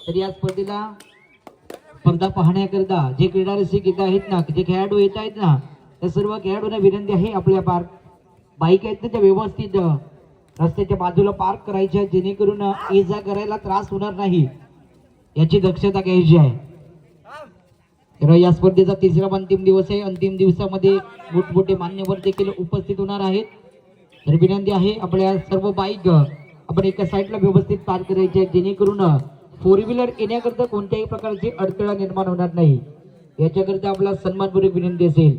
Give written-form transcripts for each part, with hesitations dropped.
तर या स्पर्धा पाहण्याकरता जे क्रीडा रसिक येत आहेत ना, जे खेळाडू येत आहेत ना, त्या सर्व खेळाडूंना विनंती आहे आपल्या बाईक आहेत ना त्या व्यवस्थित रस्त्याच्या बाजूला पार्क करायच्या, जेणेकरून ये-जा करायला त्रास होणार नाही याची दक्षता घ्यायची आहे. तर या स्पर्धेचा तिसरा अंतिम दिवस आहे. अंतिम दिवसामध्ये मोठमोठे मान्यवर देखील उपस्थित होणार आहेत. तर विनंती आहे आपल्या सर्व बाईक आपण एका साईडला व्यवस्थित पार्क करायचे आहेत, जेणेकरून फोर व्हीलर येण्याकरता कोणत्याही प्रकारची अडथळा निर्माण होणार नाही याच्याकरता आपला सन्मानपूर्वक विनंती असेल.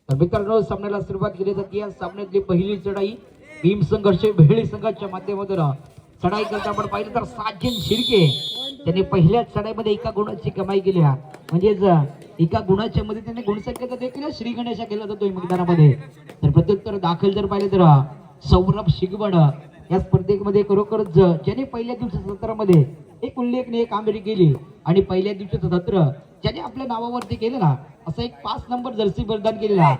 तर मित्रांनो, सामन्याला सुरुवात केली जाते. या सामन्यातली पहिली चढाई भीम संघर्ष भेळी संघाच्या माध्यमातून चढाई करता आपण पाहिलं तर साजन शिर्के त्यांनी पहिल्या चढाईमध्ये एका गुणाची कमाई केली. म्हणजेच एका गुणाच्या मध्ये त्यांनी गुणसंख्येचा देखील श्री गणेशा केला जातो मैदानामध्ये. तर प्रत्युत्तर दाखल जर पाहिले तर सौरभ शिगवण या स्पर्धेमध्ये खरोखरच ज्याने पहिल्या दिवसाच्या सत्रामध्ये एक उल्लेखनीय कामगिरी केली आणि पहिल्या दिवसाचं सत्र ज्याने आपल्या नावावरती केलं ना, असं एक 5 नंबर जर्सी प्रदान केलेला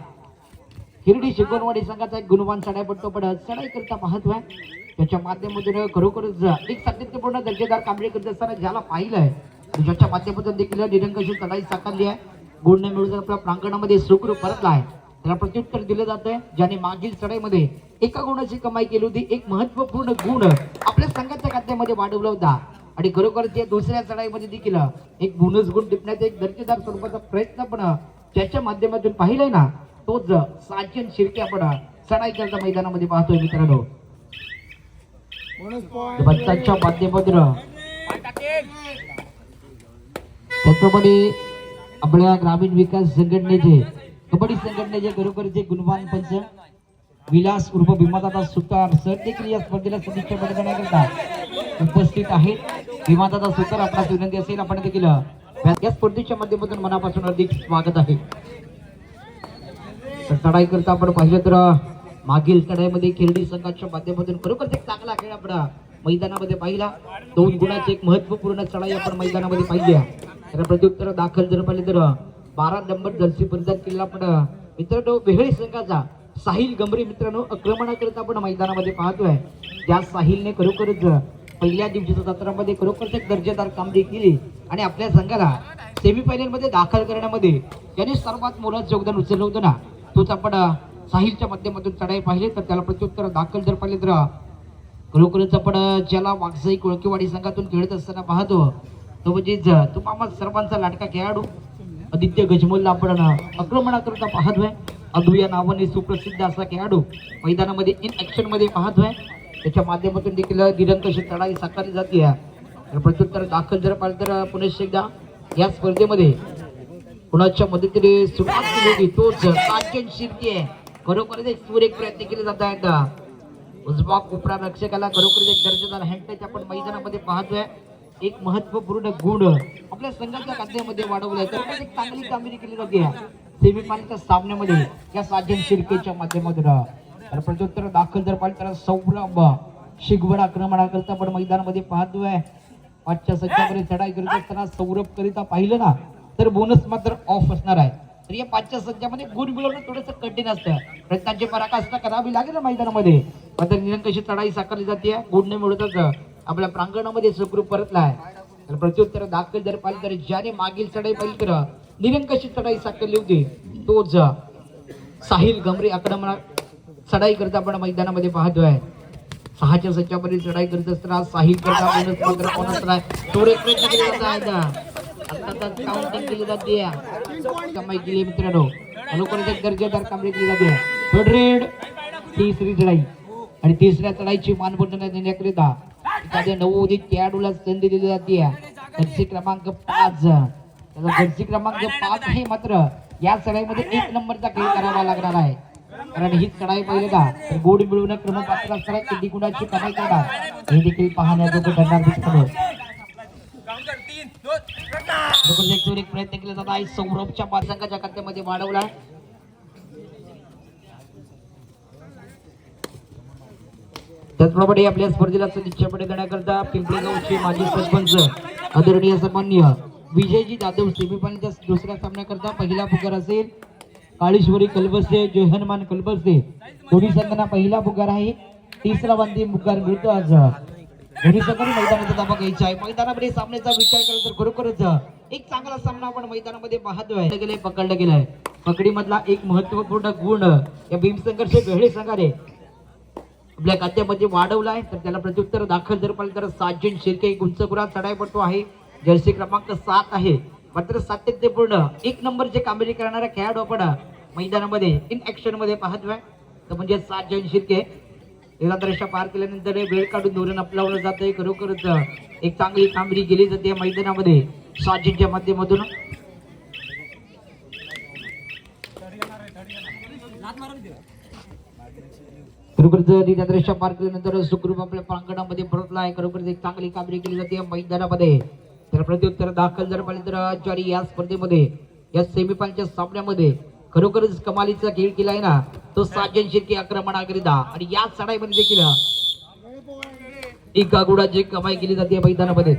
हिरडी शिकवणवाडी संघाचा एक गुणवान चढाईपट्टू पण चढाई करता महत्व आहे. त्याच्या माध्यमातून खरोखरच एक सातत्यपूर्ण दर्जेदार कामगिरी करत असताना ज्याला पाहिलंय ज्याच्या माध्यमातून देखील निरंकुश चढाई साकारली आहे. गुण न मिळून आपल्या प्रांगणामध्ये सुखरूप परतला आहे. त्याला प्रत्युत्तर दिलं जातंय ज्याने मागील चढाईमध्ये एका गुणाची कमाई केली होती. एक महत्वपूर्ण गुण आपल्या संघाच्या खात्यामध्ये वाढवला होता आणि खरोखरच या दुसऱ्या चढाईमध्ये देखील एक बोनस गुण टिपण्याचा एक दर्जेदार स्वरूपाचा प्रयत्न पण ज्याच्या माध्यमातून पाहिलंय ना, तोच साजन शिर्के आपण चढाई करता मैदानामध्ये पाहतोय मित्रांनो. बच्चांच्या माध्यमातून त्याचप्रमाणे आपल्या ग्रामीण विकास संघटनेचे कबड्डी संघटनेचे खरोखरचे गुणवान पंच विलास उर्फ भीमादादा सुतार सर देखील या स्पर्धेला सदिच्छा करण्याकरता उपस्थित आहेत. भीमादादा सुतार आपणास विनंती असेल आपण देखील या स्पर्धेच्या माध्यमातून मनापासून अधिक स्वागत आहे. चढाई करता आपण पाहिलं तर मागील चढाईमध्ये खिरडी संघाच्या माध्यमातून खरोखर एक चांगला खेळ आपण मैदानामध्ये पाहिला. 2 गुणाची एक महत्वपूर्ण चढाई आपण मैदानामध्ये पाहिली. तर प्रत्युत्तर दाखल जर पाहिले तर 12 नंबर जर्सी प्रदान केलेला पण मित्रांनो वेहळी संघाचा साहिल गमरे मित्रांनो आक्रमणाकरता आपण मैदानामध्ये पाहतोय. त्या साहिलने खरोखरच पहिल्या दिवसाच्या सत्रामध्ये खरोखरच एक दर्जेदार कामगिरी केली आणि आपल्या संघाला सेमीफायनल मध्ये दाखल करण्यामध्ये ज्याने सर्वात मोलाचं योगदान उचललं होतं ना, तोच आपण साहिलच्या माध्यमातून चढाई पाहिली. तर त्याला प्रत्युत्तर दाखल जर पाहिले तर खरोखरच आपण ज्याला वागसाई कोळकेवाडी संघातून खेळत असताना पाहतो तो म्हणजेच तुम्हाला सर्वांचा लाडका खेळाडू आदित्य गजमलला आपण आक्रमणाकरता पाहतोय. अधू या नावाने सुप्रसिद्ध असा खेळाडू मैदानामध्ये इन ऍक्शन मध्ये पाहतोय. त्याच्या माध्यमातून देखील निरंकुश चढाई साकारली जाते. तर प्रत्युत्तर दाखल जर पाहिलं तर पुन्हा एकदा या स्पर्धेमध्ये कुणाच्या मदतीने सुरुवात केली होती तोच साजन शिर्के. खरोखरच एक सुरेख प्रयत्न केले जात आहेत. उजवा कोपरा रक्षकाला खरोखरच एक दर्जेदार हँडटच आपण मैदानामध्ये पाहतोय. एक महत्वपूर्ण गुण आपल्या संघाच्या खात्यामध्ये वाढवलाय. तर एक चांगली कामगिरी केली जाते सेमीफायनलच्या सामन्यामध्ये या साजन शिर्केच्या माध्यमातून. तर प्रत्युत्तर दाखल जर पाहिलं तर सौरभ शिगवण आक्रमणाकरता आपण मैदानामध्ये पाहतोय. 5च्या संचामध्ये चढाई करत असताना सौरभ करिता पाहिलं ना तर बोनस मात्र ऑफ असणार आहे. तर या 5च्या संचामध्ये गुण मिळवणं थोडंसं कठीण असतं. प्रयत्नांची पराकाष्ठा करावी लागेल मैदानामध्ये. मात्र निरंकुश चढाई साकारली जाते. गुण न मिळवतच आपल्या प्रांगणामध्ये सुखरूप परतला आहे. तर प्रत्युत्तर दाखल जर पाहिलं तर ज्याने मागील चढाई पाहिली तर निरंकुश चढाई साकारली होती तोच साहिल गमरे आक्रमणा चढाई करता आपण मैदानामध्ये पाहतोय. 6च्या संचामध्ये चढाई करत असताना साहिल करता बोनस मात्र कोणाच नाही. थोडे प्रयत्न केले जात आहेत. काउंटिंग केली जाते. कमाई केली मित्रांनो. खरोखरच एक दर्जेदार कामगिरी केली जाते. थर्ड रेड तिसरी चढाई आणि तिसऱ्या चढाईची मानवंदना देण्याकरिता एखाद्या नवोदित खेळाडूला संधी दिली जाते. जर्सी क्रमांक 5 त्याचा जर्सी क्रमांक 5 आहे. मात्र या चढाईमध्ये 1 नंबरचा खेळ करावा लागणार आहे. कारण ही चढाई पाहिजे का तर गोड मिळवणं क्रमपात्र असताना किती गुणाची कमाई करणार हे देखील पाहण्याजोगं ठरणार दिसतो. एक प्रयत्न केला जात आहे. सौरभच्या संघाच्या खात्यामध्ये वाढवला. त्याचप्रमाणे आपल्या स्पर्धेला सदिच्छापणे करण्याकरता पिंपरी गावचे माजी सरपंच आदरणीय सन्माननीय विजयजी जाधव सेमीफायनलच्या दुसऱ्या सामन्याकरता पहिला पुकार असेल. काळेश्वरी कलबसे जोहनमान कलबसे दोन्ही संघांना पहिला पुकार आहे. तिसरा अंतिम पुकार मिळतो आज दोन्ही संघांनी मैदानाचा दाबा घ्यायचा आहे. मैदानामध्ये सामन्याचा विचार केला तर खरोखरच एक चांगला सामना आपण मैदानामध्ये पाहतोय. पकडला गेलाय पकडी मधला एक महत्वपूर्ण गुण या भीमसंघर्ष वेहळे संघाने आपल्या खात्यामध्ये वाढवलाय. तर त्याला प्रत्युत्तर दाखल जर पाहिलं तर साजन शिर्के गुंचगुरा चढाई पडतो आहे. जर्सी क्रमांक 7 आहे. मात्र सातत्यपूर्ण एक नंबरची कामगिरी करणारा खेळाडू आपण मैदानामध्ये इन ऍक्शन मध्ये पाहतोय. तर म्हणजे साजन शिर्के दृश्य पार केल्यानंतर वेळ काढून धोरण अपनावलं जातंय. खरोखरच एक चांगली कामगिरी केली जाते मैदानामध्ये साजिदच्या माध्यमातून. खरोखरच दृश्य पार केल्यानंतर सुखरूप आपल्या प्रांगणामध्ये परतला आहे. खरोखरच एक चांगली कामगिरी केली जाते मैदानामध्ये. तर प्रत्युत्तर दाखल जर पाहिलं तर ज्याने या स्पर्धेमध्ये या सेमीफायनलच्या सामन्यामध्ये खरोखरच कमालीचा खेळ केलाय ना तो साजन शिर्के आक्रमणाकरिता आणि या चढाईमध्ये देखील एका गुणाची कमाई केली जाते मैदानामध्ये.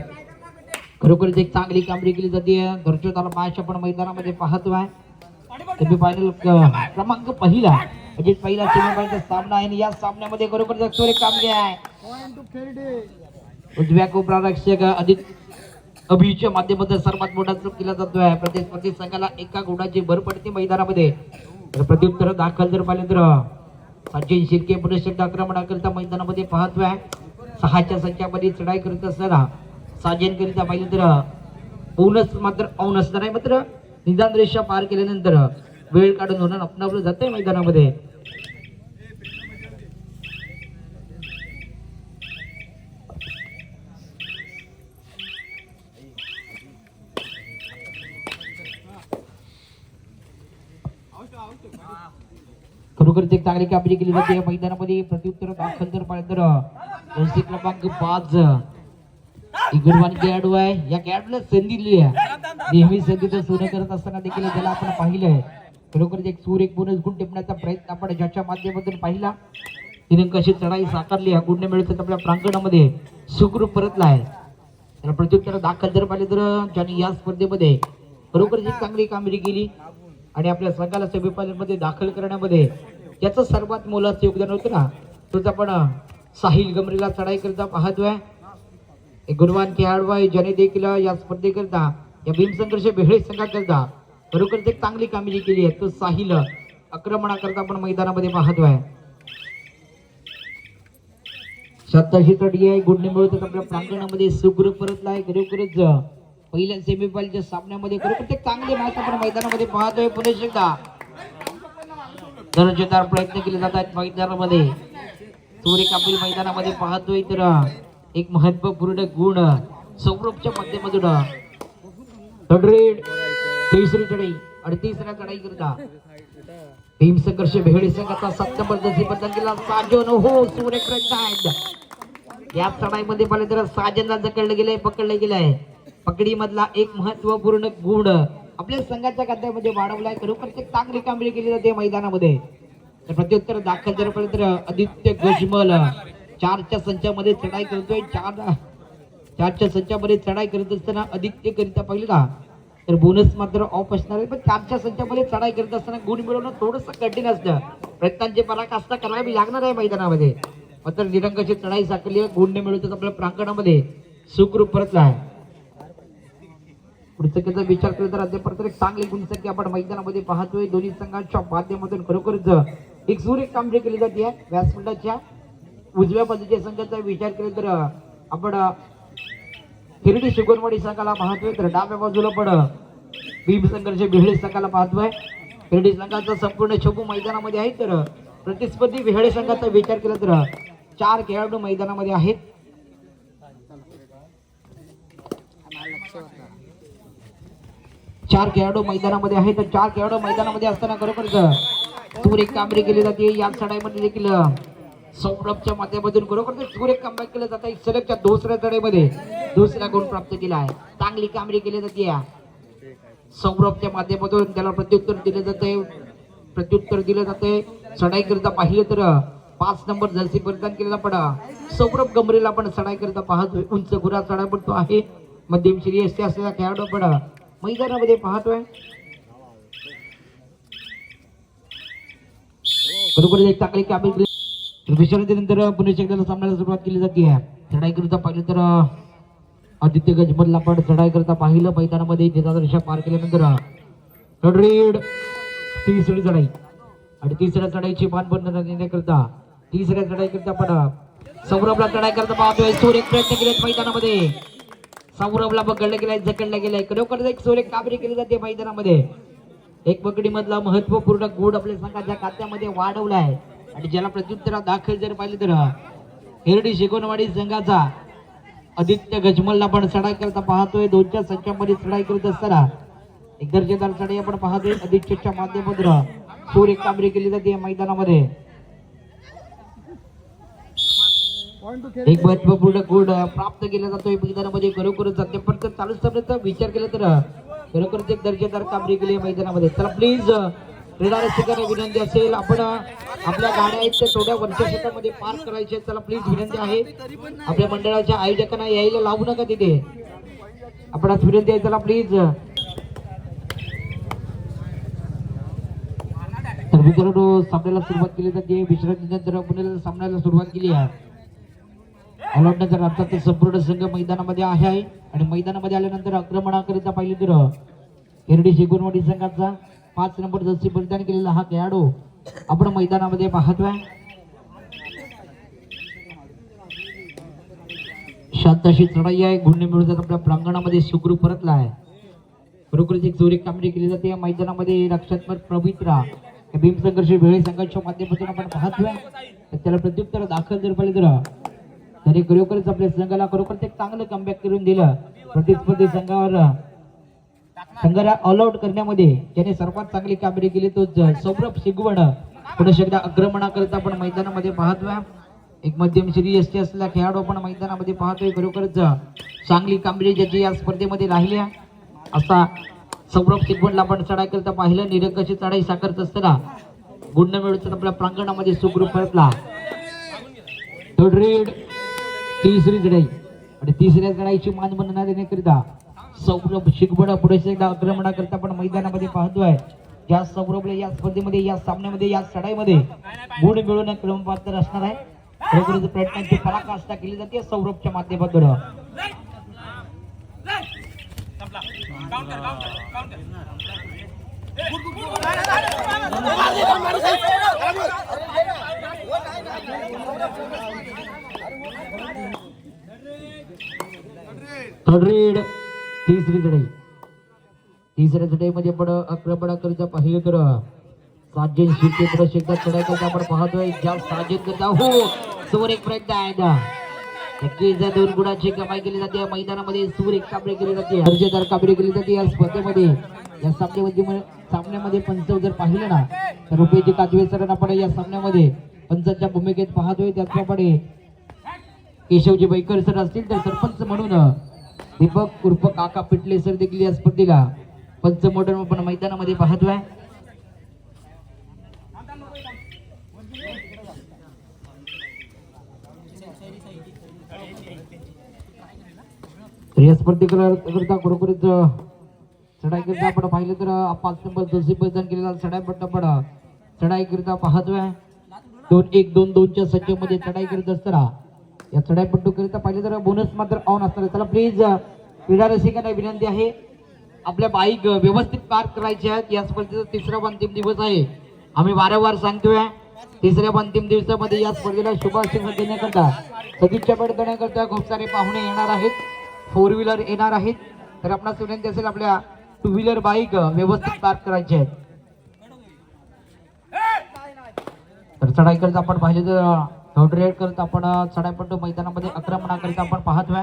खरोखरच एक चांगली कामगिरी केली जाते. दर्शकाला मॅच आपण मैदानामध्ये पाहतोय. सेमीफायनल क्रमांक पहिला म्हणजे पहिला सेमीफायनलचा सामना आहे आणि या सामन्यामध्ये खरोखरच एक कामगिरी आहे. उजव्या कोपरारक्षक अभिच्या माध्यमातून सर्वात मोठा चूक केला जातोय. प्रतिस्पर्धी संघाला एका गुणाची भर पडते मैदानामध्ये. तर प्रत्युत्तर दाखल जर पाहिलं तर सचिन शिर्के पुरुष आक्रमणाकरिता मैदानामध्ये पाहतोय. 6च्या संख्यामध्ये चढाई करत असताना साजन करिता पाहिलं तर बोनस मात्र ऑन असणार आहे. मात्र निदान रेषा पार केल्यानंतर वेळ काढून होणं अपनावलं जातंय मैदानामध्ये. खरोखरच एक चांगली कामगिरी केली जाते या मैदानामध्ये. प्रत्युत्तर दाखल जर पाहिलं तर जर्सी क्रमांक 5 इगरवान खेळाडू आहे. या खेळाडूला संधी दिली आहे. नेहमी संधीचं सोनं करत असताना देखील त्याला आपण पाहिलंय. खरोखरच एक सूर एक बोनस गुण टिपण्याचा प्रयत्न आपण ज्याच्या माध्यमातून पाहिला. तिने कशी चढाई साकारली गुण मिळत आपल्या प्रांगणामध्ये सुखरूप परतला आहे. त्याला प्रत्युत्तर दाखल जर पाहिलं तर ज्यांनी या स्पर्धेमध्ये खरोखरच एक चांगली कामगिरी केली आणि आपल्या संघाला सेमीफायनल मध्ये दाखल करण्यामध्ये त्याचं सर्वात मोलाचं योगदान होतं ना तोच आपण साहिल गमरीला चढाई करता पाहतोय. एक गुणवान खेळाडू आहे ज्याने देखील या स्पर्धेकरता या भीमसंघर्ष वेहळे संघाकरता खरोखरच एक चांगली कामगिरी केली आहे. तो साहिल आक्रमणाकरता आपण मैदानामध्ये पाहतोय. 87 तडी आहे. गुण मिळवत आपल्या प्रांगणामध्ये सुखरूप परतला आहे. खरोखरच पहिल्या सेमीफायनलच्या सामन्यामध्ये खरोखर एक चांगले मॅच आपण मैदानामध्ये पाहतोय. पुणे एकदा दर्जेदार प्रयत्न केले जात आहेत मैदानामध्ये. सूर्य कापील मैदानामध्ये पाहतोय तर एक महत्वपूर्ण गुण सौरभच्या माध्यमातून तिसरी चढाई आणि तिसऱ्या चढाई करता भीमसंघर्ष वेहळे संघाचा 7 नंबर जर्सी बदल केला साजन हो सूर्यकृष्ण आहेत. या चढाईमध्ये पाहिलं तर साजनला जकडलं गेलंय पकडलं गेलंय. पकडी मधला एक महत्वपूर्ण गुण आपल्या संघाच्या खात्यामध्ये वाढवलाय. खरोखर एक चांगली कामगिरी केली जाते मैदानामध्ये. तर प्रत्युत्तर दाखल जर पाहिलं तर आदित्य गजमल 4च्या संचामध्ये चढाई करतोय. 4च्या संचामध्ये चढाई करत असताना आदित्य करिता पाहिलं का तर बोनस मात्र ऑफ असणार आहे. पण 4च्या संचामध्ये चढाई करत असताना गुण मिळवणं थोडंसं कठीण असतं. प्रयत्नांची पराकाष्ठा करावी लागणार आहे मैदानामध्ये. मात्र निरंगाची चढाई साकारली गुण मिळवतात आपल्या प्रांगणामध्ये सुखरूप परतला आहे. पुढचा विचार केला तर अद्यापर्यंत एक चांगली गुणसंख्या आपण मैदानामध्ये पाहतोय. दोन्ही संघांच्या माध्यमातून खरोखरच एक सुरेख कामगिरी केली जाते. व्यासपीठाच्या उजव्या बाजूच्या संघाचा विचार केला तर आपण हिरडी सुगनवाडी संघाला पाहतोय. तर डाव्या बाजूला पण भीमसंघर्ष वेहळे संघाला पाहतोय. हिरडी संघाचा संपूर्ण चमू मैदानामध्ये आहे. तर प्रतिस्पर्धी वेहळे संघाचा विचार केला तर 4 खेळाडू मैदानामध्ये आहेत. चार खेळाडू मैदानामध्ये आहेत. तर 4 खेळाडू मैदानामध्ये असताना खरोखरच सुरेख कामगिरी केली जाते. या चढाईमध्ये देखील सौरभच्या माध्यमातून खरोखर सुरेख कामगिरी केलं जात आहे. सलगच्या दुसऱ्या चढाईमध्ये दुसरा गुण प्राप्त केला आहे. चांगली कामगिरी केली जाते सौरभच्या माध्यमातून. त्याला प्रत्युत्तर दिले जाते. चढाई करता पाहिलं तर 5 नंबर जर्सी परिधान केलेला पण सौरभ गमरेला आपण चढाई करता पाहतोय. उंच गुरा चढाई पडतो आहे. मध्यम श्रेयस्थ असलेला खेळाडू पण मैदानामध्ये पाहतोय. खरोखर एक चांगली कामगिरी तर विश्रांतीनंतर पुणे एकदा सामन्याला सुरुवात केली जाते. चढाई करता पाहिलं तर आदित्य गजमलला पण चढाई करता पाहिलं मैदानामध्ये जिजा रेषा पार केल्यानंतर रेड तिसरी चढाई आणि तिसऱ्या चढाईची मान बंद करता तिसऱ्या चढाई करता पण सौरभला चढाई करता पाहतोय. सुरेख प्रयत्न केलेत मैदानामध्ये. सौरभला पकडलं गेलाय, जकडलं गेलाय. खरोखर एक सुरेख कामगिरी केली जाते मैदानामध्ये. एक पकडी मधला महत्वपूर्ण गुण आपल्या संघाच्या खात्यामध्ये वाढवलाय आणि ज्याला प्रत्युत्तरात दाखल जर पाहिलं तर हिरडी शिकोणवाडी संघाचा आदित्य गजमलला पण चढाई करता पाहतोय. दोनच्या संचामध्ये चढाई करत असताना एक दर्जेदार चढाई आपण पाहतोय. आदित्यच्या माध्यमातून सुरेख कामगिरी केली जाते मैदानामध्ये. एक महत्वपूर्ण गुण प्राप्त केला जातोय मैदानामध्ये. खरोखरच अद्यापर्यंत चालू असताना विचार केला तर खरोखरच एक दर्जेदार कामगिरी केली मैदानामध्ये. चला प्लीज क्रीडा रसिकांना विनंती असेल, आपण आपल्या गाड्या आहेत त्या थोड्या वरच्या शेतामध्ये पार्क करायच्या. चला प्लीज विनंती आहे, आपल्या मंडळाच्या आयोजकांना यायला लावू नका तिथे. आपण विनंती आहे, चला प्लीज. तर मित्रांनो सामन्याला सुरुवात केली जाते. विश्रांतीनंतर पुण्याला सामन्याला सुरुवात केली आहे. अलॉटनंतर अर्थात संपूर्ण संघ मैदानामध्ये आहे आणि मैदानामध्ये आल्यानंतर आक्रमणाकरिता पाहिलं तर हिरडी शिकोणवाडी संघाचा 5 नंबर जर्सी परिधान केलेला हा खेळाडू आपण मैदानामध्ये पाहतोय. शांत अशी चढाई आहे. गुण मिळवतात आपल्या प्रांगणामध्ये सुखरूप परतला आहे. खरोखरच एक जोरी कामगिरी केली जाते मैदानामध्ये. रक्षात्मक पवित्रा भीमसंघर्ष वेळे संघाच्या माध्यमातून आपण पाहतोय. त्याला प्रत्युत्तर दाखल जर पाहिलं तर त्याने खरोखरच आपल्या संघाला खरोखर एक चांगलं कमबॅक करून दिलं. प्रतिस्पर्धी संघाला ऑल आउट करण्यामध्ये ज्याने सर्वात चांगली कामगिरी केली तो सौरभ शिगवण पुढे एकदा आक्रमणाकरिता आपण मैदानामध्ये पाहतोय. एक मध्यम श्रेयस्थ असलेला खेळाडू आपण मैदानामध्ये पाहतोय. खरोखरच चांगली कामगिरी ज्याची या स्पर्धेमध्ये राहिली असा सौरभ शिगवणला आपण चढाई करता पाहिलं. निरंकाची चढाई साकारत असताना गुण मिळवत आपल्या प्रांगणामध्ये सुखरूप परतला. रेड तिसरी चढाई आणि तिसऱ्या चढाईची मान बनवण्यात येण्याकरिता सौरभ शिगवण पुढे एकदा आक्रमणाकरिता आपण मैदानामध्ये पाहतोय. या सौरभला या स्पर्धेमध्ये या सामन्यामध्ये या चढाईमध्ये गुण मिळवण्यात क्रमपात्र असणार आहे. खरोखरच प्रयत्नांची पराकाष्ठा केली जाते सौरभच्या माध्यमातून. रेड तिसरी चढाई. तिसऱ्या चढाईमध्ये पण आक्रमणाकरिता पाहिलं तर साजेन शिर्के पुढे एकदा चढाई करता आपण पाहतोय. ज्या साजेन करता हो समोर एक प्रयत्न आहे. 2 गुणाची कमाई केली जाते मैदानामध्ये. सूर एक कामगिरी केली जाते, दर्जेदार कामगिरी केली जाते या स्पर्धेमध्ये. या सामन्यामध्ये पंच जर पाहिलं ना तर रुपयाची काजवे सर आपण या सामन्यामध्ये पंचांच्या भूमिकेत पाहतोय. त्याचप्रमाणे केशवजी बैकर सर असतील तर सरपंच म्हणून दीपक उर्फ काका पिटले सर देखील या स्पर्धेला पंच म्हणून आपण मैदानामध्ये पाहतोय. या स्पर्धेकरता खरोखरच चढाई करता आपण पाहिलं तर 5 नंबर जर्सी परिधान केलेला चढाई पट्टा पण चढाई करता पाहतोय. 2-1-2-2च्या संचामध्ये चढाई करत असताना या चढाई पट्टू करिता पाहिलं तर बोनस मात्र ऑन असणार. चला प्लीज क्रीडा रसिकांना विनंती आहे, आपल्या बाईक व्यवस्थित पार्क करायच्या आहेत. या स्पर्धेचा 3रा व अंतिम दिवस आहे. आम्ही वारंवार सांगतोय 3ऱ्या व अंतिम दिवसामध्ये या स्पर्धेला शुभाशंस देण्याकरता सदिच्छा भेट देण्याकरता खूप सारे पाहुणे येणार आहेत. 4 व्हीलर येणार आहेत. तर आपणास विनंती असेल आपल्या 2 व्हीलर बाईक व्यवस्थित पार्क करायचे आहेत. तर चढाई करता आपण पाहिजे तर रेड करत आपण चढाई पट्टू मैदानामध्ये आक्रमणाकरिता आपण पाहतोय.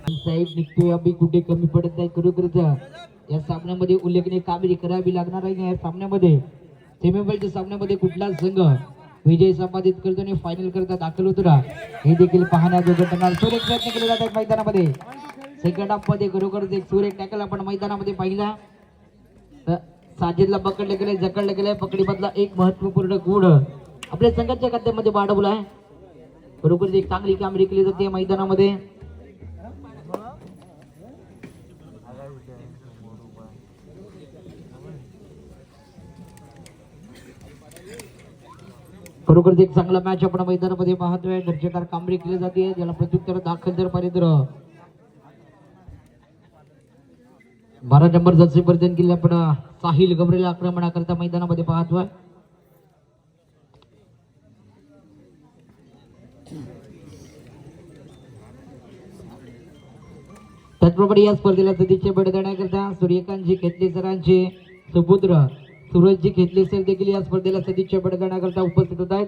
साहेब निघतोय आम्ही कुठे कमी पडत नाही. खरोखरच या सामन्यामध्ये उल्लेखनीय कामगिरी करावी लागणार आहे. या सामन्यामध्ये सेमीफायनलच्या सामन्यामध्ये कुठला संघ विजय संपादित करतो आणि फायनल करता दाखल होतो ना हे देखील पाहण्याजोगं ठरणार. सुरेख प्रयत्न केले जातात मैदानामध्ये. सेकंड हाफ मध्ये खरोखरच एक सुरेख टॅकल आपण मैदानामध्ये पाहिला. साजिदला पकडले गेले, जकडले गेले. पकडीमधला एक महत्वपूर्ण गुण आपल्या संघाच्या खात्यामध्ये वाढवला आहे. खरोखरच एक चांगली कामगिरी केली जाते मैदानामध्ये. खरोखरच एक चांगला मॅच आपण मैदानामध्ये पाहतोय. दर्जेदार कामगिरी केली जाते, ज्याला प्रत्युत्तर दाखल जर पाहिजे तर 12 नंबर जर्सी परिधान केलेला आपण साहिल गबरेला आक्रमणाकरता मैदानामध्ये पाहतोय. त्याचप्रमाणे या स्पर्धेला सदिच्छा भेट देण्याकरता सूर्यकांतजी खेतले सरांचे सुपुत्र सूरजजी खेतले सर देखील या स्पर्धेला सदिच्छा भेट देण्याकरता उपस्थित होत आहेत.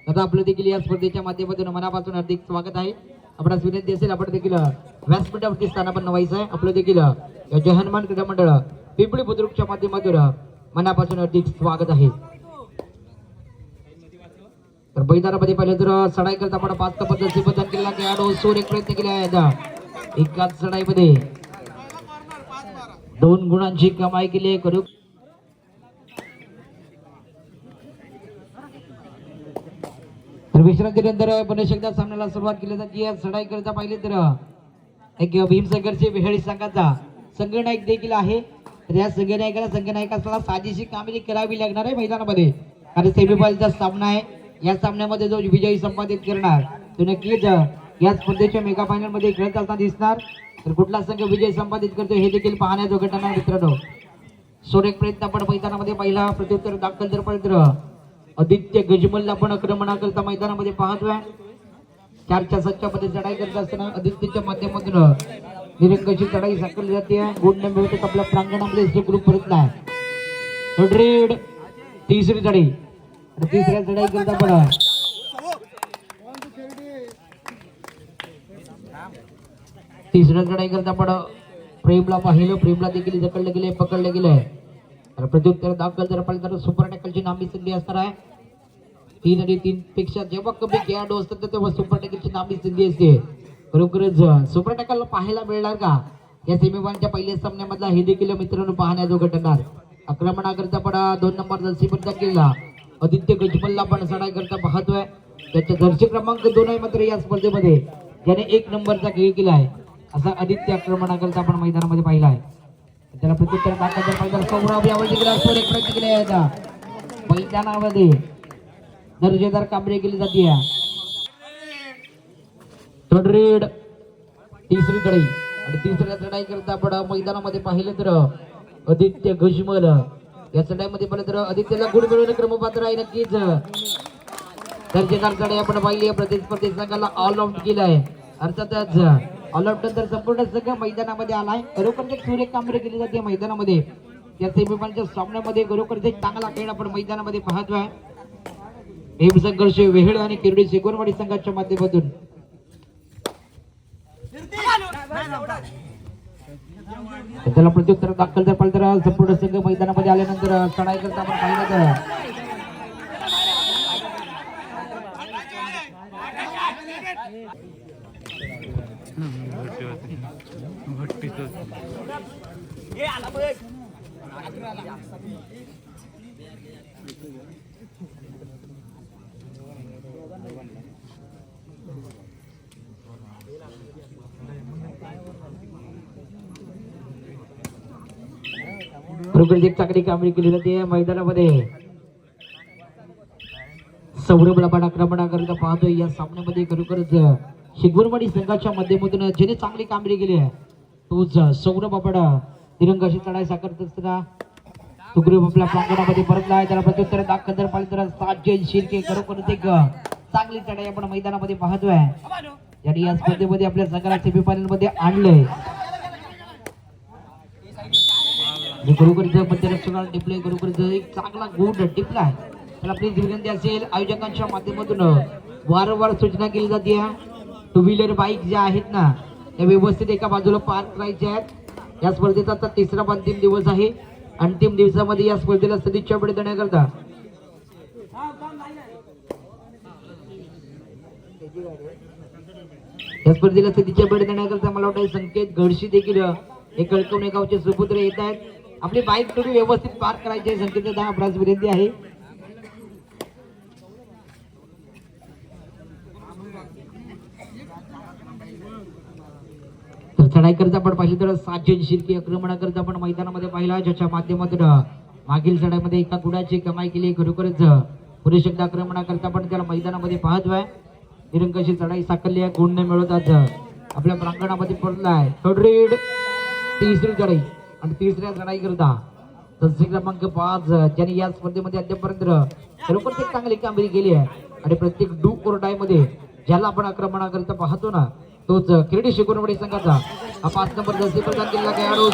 आता आपलं देखील या स्पर्धेच्या माध्यमातून मनापासून हार्दिक स्वागत आहे. आपणास विनंती असेल आपण देखील व्यासपीठावरती स्थान आपण नवायचं आहे. आपलं देखील जय हनुमान क्रीडा मंडळ पिंपळी बुद्रुकच्या माध्यमातून मनापासून हार्दिक स्वागत आहे. तर मैदानामध्ये पाहिलं तर चढाई करता आपण 5 पद्धती बदल केला खेळाडू सोर एक प्रयत्न केला आहे. एकाच चढाईमध्ये 2 गुणांची कमाई केली करू. तर विश्रांतीनंतर पुन्हा एकदा सामन्याला सुरुवात केली जाते. चढाई करता पाहिली तर एक भीमसागरचे वेहळी संघाचा संघनायक देखील आहे. तर या संघनायकाला साजेशी कामगिरी करावी लागणार आहे मैदानामध्ये, कारण सेमीफायनलचा सामना आहे. या सामन्यामध्ये जो विजयी संपादित करणार तो नक्कीच या स्पर्धेच्या मेगा फायनल मध्ये खेळत असताना दिसणार. तर कुठला संघ विजय संपादित करतो हे देखील पाहण्याजोगं ठरणार मित्रांनो. सोरेक प्रयत्न आपण मैदानामध्ये पहिला प्रत्युत्तर दाखल जर पडलं आदित्य गजमल आपण आक्रमणाकरता मैदानामध्ये पाहतोय. 4च्या 7च्या मध्ये चढाई करत असताना आदित्यच्या माध्यमातून निरंगाची चढाई साकारली जाते. गुण न मिळत आपल्या प्रांगणामध्ये सुखरूप परतला. तिसरी चढाई आणि तिसऱ्या चढाई करता पडा तिसऱ्या चढाई करता पड प्रेमला पाहिलं, प्रेमला देखील जकडलं गेले, पकडलं गेलंय. तर प्रत्युत्तर दाखल जर पाहिलं तर सुपर टॅकलची नामी संधी असणार आहे. 3 आणि 3 पेक्षा जेव्हा कमी खेळाडू असतात तेव्हा सुपर टॅकलची नामी संधी असते. खरोखरच सुपर टॅकलला पाहायला मिळणार का या सेमीफायनलच्या पहिल्या सामन्यामधला हे देखील मित्रांनो पाहण्याजोगं ठरणार. आक्रमणाकरता पडा 2 नंबर जर्सी परिधान केला आदित्य गजमलला पण चढाई करता पाहतोय. त्याच्या जर्सी क्रमांक 2 आहे. मात्र या स्पर्धेमध्ये ज्याने 1 नंबरचा खेळ केला आहे असा आदित्य आक्रमणाकरता आपण मैदानामध्ये पाहिला आहे. त्याला प्रत्युत्तर दाखल पाहिजे सौरभ यावर देखील एक प्रयत्न केले आहेत. मैदानामध्ये दर्जेदार कामगिरी केली जाते. तिसरी चढाई आणि तिसऱ्या चढाई करता आपण मैदानामध्ये पाहिलं तर आदित्य गजमल या चढाईमध्ये पाहिलं तर आदित्यला गुण मिळवणे क्रमपात्र आहे. नक्कीच दर्जेदार चढाई आपण पाहिली. प्रतिस्पर्धी संघाला ऑल आउट केलं आहे. अर्थातच ऑल आउट नंतर संपूर्ण संघ मैदानामध्ये आलाय. खरोखर सूर्य कामगिरी केली जाते मैदानामध्ये. या सेमीफायनलच्या सामन्यामध्ये खरोखर एक चांगला खेळ आपण मैदानामध्ये पाहतोय. भीमसंघर्ष वेहेळ आणि किरडी शेगोरवाडी संघाच्या माध्यमातून त्याला प्रत्युत्तर दाखल जर पाहिलं तर संपूर्ण संघ मैदानामध्ये आल्यानंतर चढाई करता आपण पाहिलं तर खरोखर एक चांगली कामगिरी केली जाते मैदानामध्ये. सौरभला पण आक्रमणाकरता पाहतोय. या सामन्यामध्ये खरोखरच शिगवरवाडी संघाच्या माध्यमातून ज्याने चांगली कामगिरी केली आहे तोच सौरभ आपण तिरंगाची चढाई साकारत असताना सुग्रीव आपल्या प्रांगणामध्ये परतला आहे. त्याला प्रत्युत्तर दाखल जर पाहिलं तर साजेल शिर्के खरोखरच एक चांगली चढाई आपण मैदानामध्ये पाहतोय. यांनी या स्पर्धेमध्ये आपल्या संघाला सेमीफायनल मध्ये आणलंय. खरोखरच मध्यरक्षकाला टिपले खरोखरच एक चांगला गुण टिपला. त्याला प्लीज विनंती असेल आयोजकांच्या माध्यमातून वारंवार सूचना केली जाते 2 व्हीलर बाईक ज्या आहेत ना त्या व्यवस्थित एका बाजूला पार्क करायच्या आहेत. या स्पर्धेचा आता 3रा अंतिम दिवस आहे. अंतिम दिवसामध्ये या स्पर्धेला सदिच्छा भेट देण्याकरता या स्पर्धेला सदिच्छा भेट देण्याकरता मला वाटतं संकेत घडशी देखील हे कळकवणे गावचे सुपुत्र येत आहेत. आपली बाईक थोडी व्यवस्थित पार्क करायची आहे. संकेत आपणास विनंती आहे. तर चढाई करता आपण पाहिलं तर साजेल शिर्के आक्रमणाकरता आपण मैदानामध्ये पाहिला ज्याच्या माध्यमातून मागील चढाईमध्ये एका गुणाची कमाई केली. खरोखरच पुढे शब्द आक्रमणाकरता पण त्याला मैदानामध्ये पाहतोय. निरंकाशी चढाई साकारली आहे, गुण न मिळवत आज आपल्या प्रांगणामध्ये पडलाय. थर्ड रेड तिसरी चढाई आणि तिसऱ्या चढाई करता संघ क्रमांक 5 ज्यांनी या स्पर्धेमध्ये अद्यापर्यंत खरोखर एक चांगली कामगिरी केली आहे आणि प्रत्येक डू ओर डाय मध्ये ज्याला आपण आक्रमणाकरता पाहतो ना तोच किरडी शिकोरवाडी संघाचा हा 5 नंबर जर्सी प्रदान केलेला खेळाडू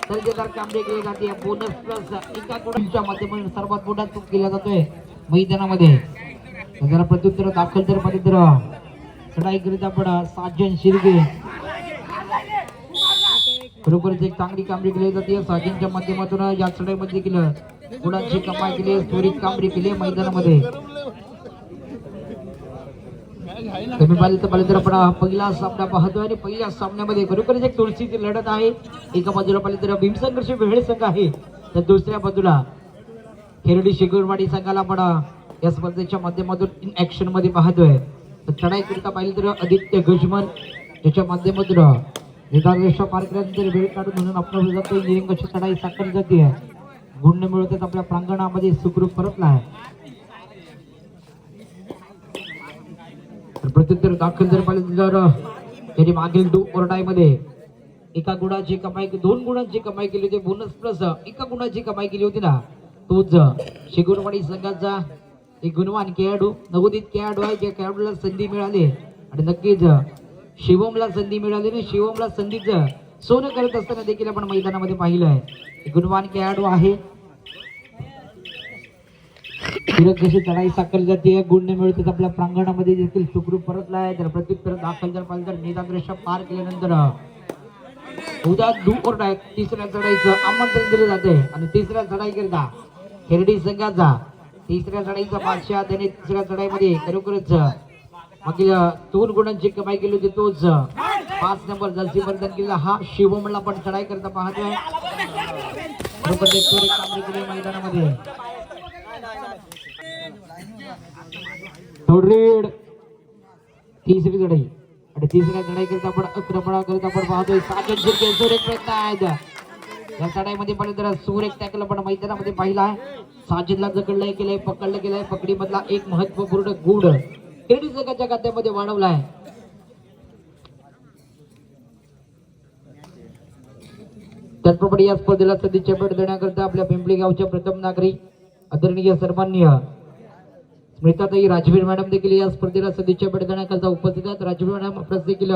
दर्जेदार कामगिरी केली जाते. बोनस प्लस एका गुणांच्या माध्यमातून सर्वात मोठा चूक केला जातोय मैदानामध्ये. जरा प्रत्युत्तर दाखल तर पवित्र चढाई करीत आपण साजन शिर्गे खरोखरच एक चांगली कामगिरी केली जाते. साजनच्या माध्यमातून या चढाईमध्ये केलं गुणांची कमाई केली, त्वरित कामगिरी केली मैदानामध्ये. तुम्ही पाहिलं तर आपण पहिला सामना पाहतोय आणि पहिल्या सामन्यामध्ये खरोखरच एक तुळशीची लढत आहे. एका बाजूला पाहिलं तर भीमसंघर्ष वेळ संघ आहे तर दुसऱ्या बाजूला खेरडी शिकोरवाडी संघाला आपण या स्पर्धेच्या माध्यमातून इन ऍक्शन मध्ये पाहतोय. तर चढाई करता पाहिलं तर आदित्य गजमल ज्याच्या माध्यमातून निदान पार केल्यानंतर वेळ काढून म्हणून आपण जातोय. निरंकाशी चढाई साकारली जाते, गुण मिळवतात आपल्या प्रांगणामध्ये सुखरूप परतला आहे. प्रत्युत्तर दाखल जर पाहिलं तर त्यांनी मागील डू ओर डाय मध्ये एका गुणाची कमाई 2 गुणांची कमाई केली होती. बोनस प्लस एका गुणाची कमाई केली होती ना तोच शिकोरवाडी संघाचा एक गुणवान खेळाडू नवोदित खेळाडू आहे. ज्या खेळाडूला संधी मिळाली आणि नक्कीच शिवमला संधी मिळाली आणि शिवमला संधीचं सोनं करत असताना देखील आपण मैदानामध्ये पाहिलं आहे. गुणवान खेळाडू आहे. कशी चढाई साकारली जाते, गुण मिळतात आपल्या प्रांगणामध्ये देखील सुखरूप परतला आहे. तर प्रत्युत्तर दाखल जर पाहिलं तर निदान पार केल्यानंतर उद्या डू ओर डाय तिसऱ्या चढाईचं आमंत्रण दिले जाते आणि तिसऱ्या चढाई करता खेरडी संघाचा तिसऱ्या चढाईचा बादशाह त्याने तिसऱ्या चढाईमध्ये खरोखरच मागील 2 गुणांची कमाई केली होती. तोच 5 नंबर जर्सी प्रदान केलेला हा शिवमला पण चढाई करता पाहतोय. मैदानामध्ये तिसरी चढाई आणि तिसऱ्या चढाई करता आपण आक्रमणा करता आपण पाहतोय. साजन शिर्के सुरेख प्रयत्न आहेत या चढाईमध्ये. पण जरा सुरेख टॅकल आपण मैदानामध्ये पाहिला आहे. साजिदला जकडलंय केलंय, पकडलं गेलंय. पकडी मधला एक महत्वपूर्ण गुण खेळडी संघाच्या खात्यामध्ये वाढवला आहे. त्याचप्रमाणे या स्पर्धेला सदिच्छा भेट देण्याकरता आपल्या पिंपळी गावच्या प्रथम नागरिक आदरणीय सन्माननीय स्मिताताई राजवीर मॅडम देखील या स्पर्धेला सदिच्छा भेट देण्याकरता उपस्थित आहेत. राजवीर मॅडम आपल्यास देखील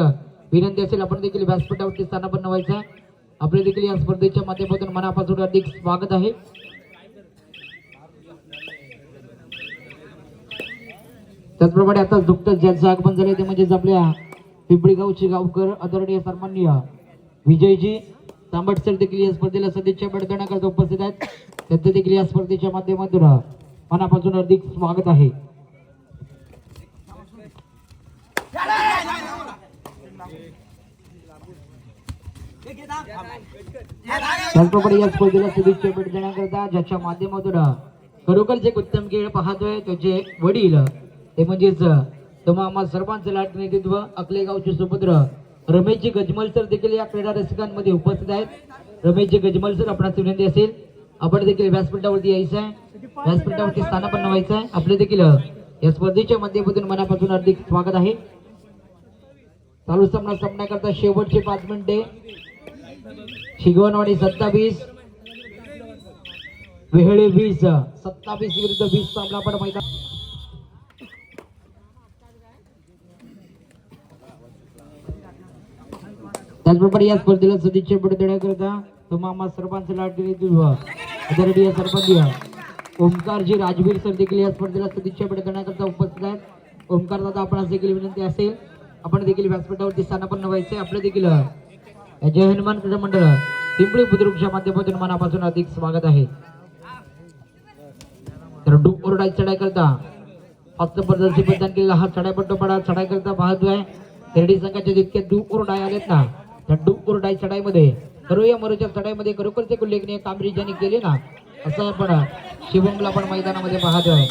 विनंती असेल आपण देखील व्यासपीठावरती स्थानापन्न व्हायचं आहे. आपले देखील या स्पर्धेच्या माध्यमातून मनापासून हार्दिक स्वागत आहे. त्याचप्रमाणे आता नुकतंच ज्यांचं आगमन झाले ते म्हणजेच आपल्या पिंपळी गावचे गावकर आदरणीय सन्माननीय विजयजी तांबट सर देखील या स्पर्धेला सदिच्छा भेट देण्याकरता उपस्थित आहेत. त्यांचं देखील या स्पर्धेच्या माध्यमातून मनापासून हार्दिक स्वागत आहे. त्याचप्रमाणे या स्पर्धेला सदिच्छा भेट देण्याकरता ज्याच्या माध्यमातून खरोखरच एक उत्तम खेळ पाहतोय त्याचे वडील ते म्हणजेच तुम्हा सर्वांचं लाट नेतृत्व अकलेगावचे सुपुत्र रमेशजी गजमल सर देखील या क्रीडा रसिकांमध्ये उपस्थित आहेत. रमेशजी गजमल सर आपणास विनंती असेल आपण देखील व्यासपीठावरती यायचं आहे, व्यासपीठावरती स्थानापन्न व्हायचं आहे. आपले देखील या स्पर्धेच्या माध्यमातून मनापासून हार्दिक स्वागत आहे. चालू सामना संपण्याकरता शेवटचे 5 मिनिटे. शिगवणवाडी 27 वेहळे 20 27 विरुद्ध 20 सामना आपण मैदान. त्याचप्रमाणे या स्पर्धेला सदिच्छा भेट देण्याकरता तुम्हा सर्वांचं लाडके आदरणीय सरपंच ओमकारजी राजवीर सर देखील या स्पर्धेला सदिच्छा भेट देण्याकरता उपस्थित आहेत. ओमकार दादा आपण देखील विनंती असेल आपण देखील व्यासपीठावरती स्थानापन्न व्हायचे. आपले देखील जय हनुमान क्रीडा मंडळ पिंपळी बुद्रुकच्या माध्यमातून मनापासून अधिक स्वागत आहे. तर डू ओर डाय चढाई करता फक्त प्रदर्शन प्रदान केलेला हा चढाईपट्टोपाडा चढाई करता पाहतोय. खेरडी संघाचे जितके डू ओर डाय आलेत ना त्या डू ओर डाय चढाईमध्ये करूया मरूच्या चढाईमध्ये खरोखरच एक उल्लेखनीय कामगिरी ज्यांनी केली ना असं आपण शिवमला पण मैदानामध्ये पाहतोय.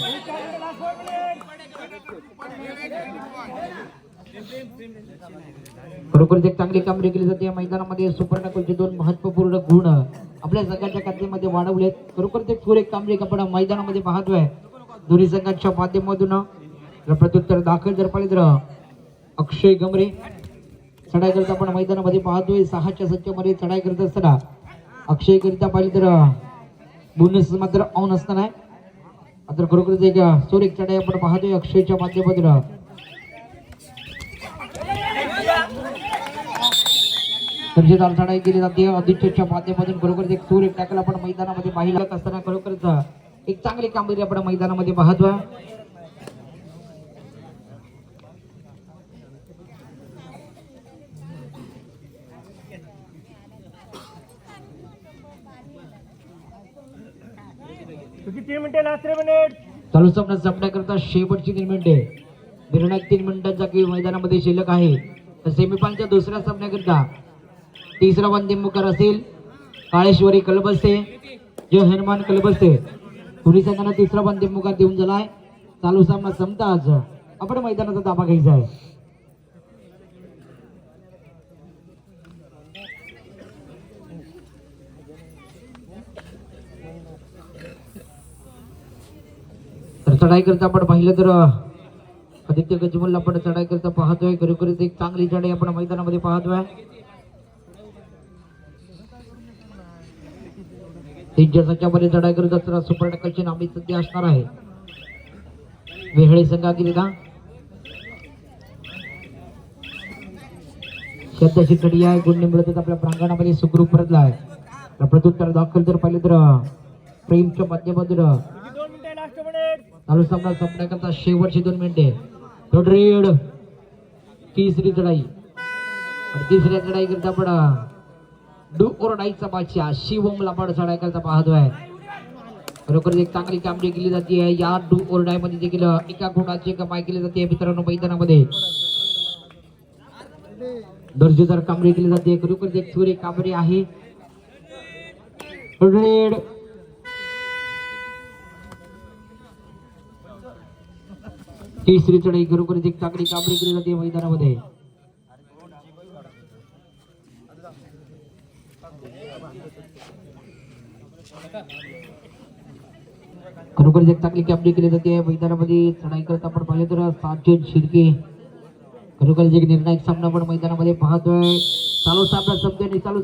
खरोखरच एक चांगली कामगिरी केली जाते या मैदानामध्ये. सुपर्णकुलचे दोन महत्वपूर्ण गुण आपल्या संघाच्या खात्यामध्ये वाढवलेत. खरोखरच एक सुरेख कामगिरी आपण मैदानामध्ये पाहतोय दोन्ही संघाच्या माध्यमातून. प्रत्युत्तर दाखल जर पाहिलं तर अक्षय गमरे चढाई करत आपण मैदानामध्ये पाहतोय. 6च्या संचामध्ये चढाई करत असताना अक्षय करिता पाहिलं तर बोनस मात्र ऑन असताना मात्र खरोखरच एक सुरेख चढाई आपण पाहतोय अक्षयच्या माध्यमातून. दर्जेदार चढाई केली जाते आदित्यच्या माध्यमातून. खरोखरच एक सुरेख टॅकल आपण मैदानामध्ये पाहिला असताना खरोखरच एक चांगली कामगिरी आपण मैदानामध्ये पाहतोय. चालू सामना संपण्याकरता शेवटची 3 मिनिटे. निर्णायक 3 मिनिटांचा खेळ मैदानामध्ये शिल्लक आहे. तर सेमीफायनलच्या दुसऱ्या सामन्याकरता तिसरा वंदेमुखार असेल काळेश्वरी कलबस्ते जे हनुमान कलबस्ते. पुढील संघाने तिसरा वंदेमुखार देऊन झालाय. चालू सामना संपताच आपण मैदानाचा ताबा घ्यायचा आहे. तर चढाई करता आपण पाहिलं तर आदित्य गजमल आपण चढाई करता पाहतोय. खरोखरच एक चांगली चढाई आपण मैदानामध्ये पाहतोय. 3च्या संचामध्ये चढाई करत असताना सुपर टॅकलची नामी सध्या असणार आहे वेहळे संघाकरिता. सध्याची चढी आहे गुण मिळतच आपल्या प्रांगणामध्ये सुखरूप परतला आहे. प्रत्युत्तर दाखल जर पाहिलं तर प्रेमच्या माध्यमातून चालू सामना संपण्याकरता शेवटची 2 मिनिटे. रेड तिसरी चढाई आणि तिसऱ्या चढाई करता आपण डू और डाईचा बादशाह शिवम लापाड चढाई करता पाहतोय. खरोखर एक चांगली कामगिरी केली जाते आहे या डू और डाय मध्ये देखील एका गुणाची कमाई केली जाते मित्रांनो. मैदानामध्ये दर्जेदार कामगिरी केली जाते. खरोखर एक सुरेख कामगिरी आहे. रेड तिसरी चढाई खरोखर एक चांगली कामगिरी केली जाते मैदानामध्ये. खरोखर एक चांगली कामगिरी केली जाते मैदानामध्ये. चढाई करत आपण पाहिले तर साजिद शिर्के खरोखर एक निर्णायक सामना आपण मैदानामध्ये पाहतोय. चालू सामना संपते चालू